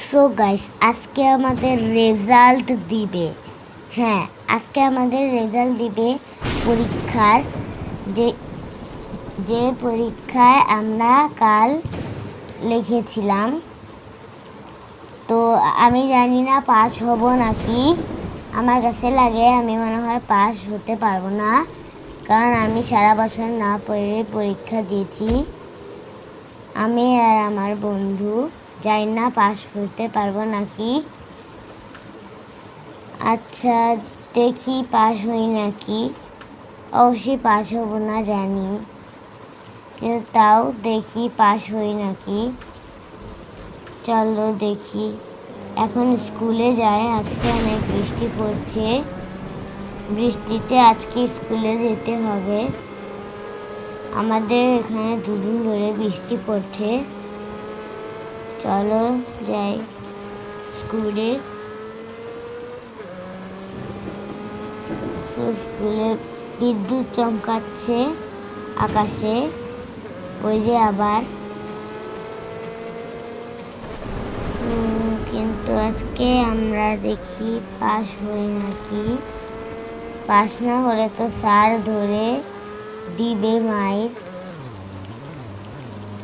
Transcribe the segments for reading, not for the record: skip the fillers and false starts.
So guys, আজকে আমাদের result দিবে। হ্যাঁ, আজকে আমাদের রেজাল্ট দিবে পরীক্ষার, যে যে পরীক্ষায় আমরা কাল লিখেছিলাম। তো আমি জানি না পাস হব নাকি। আমার কাছে লাগে আমি মনে হয় পাস হতে পারবো না, কারণ আমি সারা বছর না পড়ে পরীক্ষা দিয়েছি। আমি আর আমার বন্ধু জানি না পাস হতে পারবো নাকি। আচ্ছা, দেখি পাস হই নাকি। অবশ্যই পাস হব না জানি, কিন্তু তাও দেখি পাস হই নাকি। চলো দেখি। এখন স্কুলে যাই। আজকে অনেক বৃষ্টি পড়ছে, বৃষ্টিতে আজকে স্কুলে যেতে হবে। আমাদের এখানে দুদিন ধরে বৃষ্টি পড়ছে। চলো যাই স্কুলে। স্কুলে বিদ্যুৎ চমকাচ্ছে আকাশে, ওই যে আবার। কিন্তু আজকে আমরা দেখি পাস হই নাকি। পাস না হলে তো স্যার ধরে দিবে মাইর।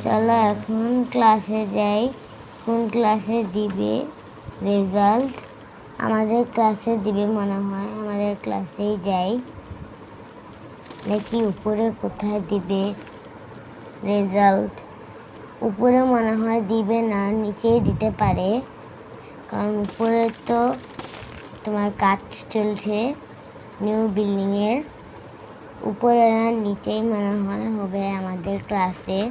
চলো এখন ক্লাসে যাই। কোন ক্লাসে দিবে রেজাল্ট? আমাদের ক্লাসে দিবে মনে হয়। আমাদের ক্লাসেই যাই, দেখি উপরে কোথায় দিবে রেজাল্ট। উপরে মনে হয় দিবে না, নিচেই দিতে পারে, কারণ উপরে তো তোমার কাজ চলছে নিউ বিল্ডিংয়ের। উপরে না, নিচেই মনে হয় হবে আমাদের ক্লাসে।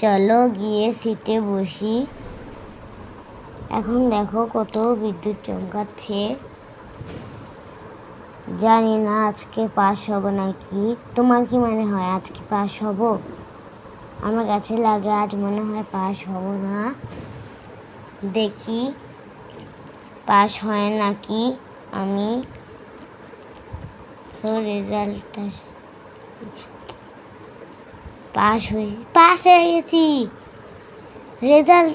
চলো গিয়ে সিটে বসি। এখন দেখো কত বিদ্যুৎ চমকাচ্ছে। জানি না আজকে পাস হব নাকি। তোমার কি মনে হয় আজকে পাস হব? আমার কাছে লাগে আজ মনে হয় পাস হব না। দেখি পাস হয় নাকি আমি। রেজাল্টটা পাস হয়ে গেছি। রেজাল্ট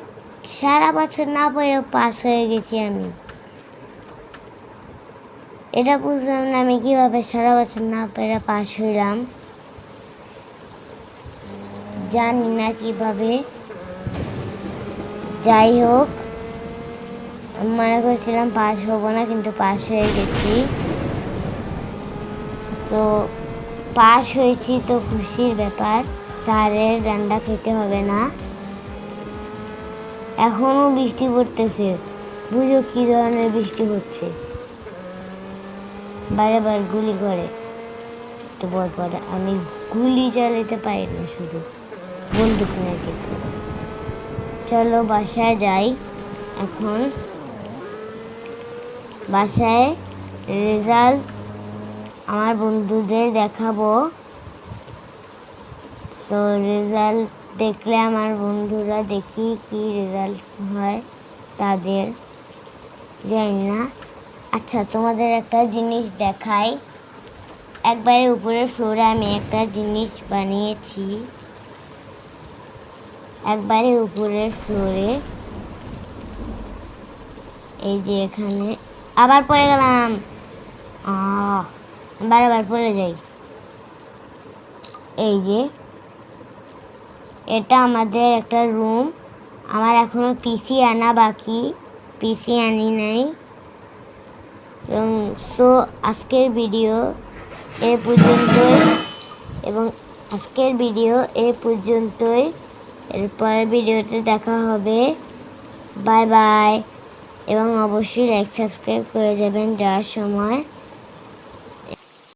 সারা বছর না পড়েও পাস হয়ে গেছি আমি। এটা বুঝলাম না আমি কিভাবে সারা বছর না পড়ে পাস হইলাম। জানি না কিভাবে। যাই হোক, মনে করছিলাম পাস হব না, কিন্তু পাস হয়ে গেছি। তো পাস হয়েছি তো খুশির ব্যাপার। স্যারের ডান্ডা খেতে হবে না। এখনো বৃষ্টি পড়তেছে। বুঝো কি ধরনের বৃষ্টি হচ্ছে। বারবার গুলি করে। তো পরে আমি গুলি চালাতে পারি না, শুধু বন্দুক নিয়ে দেখো। চলো বাসায় যাই। এখন বাসায় রেজাল্ট আমার বন্ধুদের দেখাবো। তো রেজাল্ট দেখলে আমার বন্ধুরা দেখি কি রেজাল্ট হয় তাদের, জানি না। আচ্ছা, তোমাদের একটা জিনিস দেখাই। একবারে উপরের ফ্লোরে আমি একটা জিনিস বানিয়েছি। একবারে উপরের ফ্লোরে, এই যে এখানে। আবার পড়ে গেলাম। বারবার পড়ে যাই। এই যে এটা আমাদের একটা রুম। আমার এখনো পিসি আনা বাকি, পিসি আনি নাই। সো আজকের ভিডিও এ পর্যন্তই। এরপর ভিডিওতে দেখা হবে। Bye bye. এবং অবশ্যই লাইক সাবস্ক্রাইব করে যাবেন যাওয়ার সময়।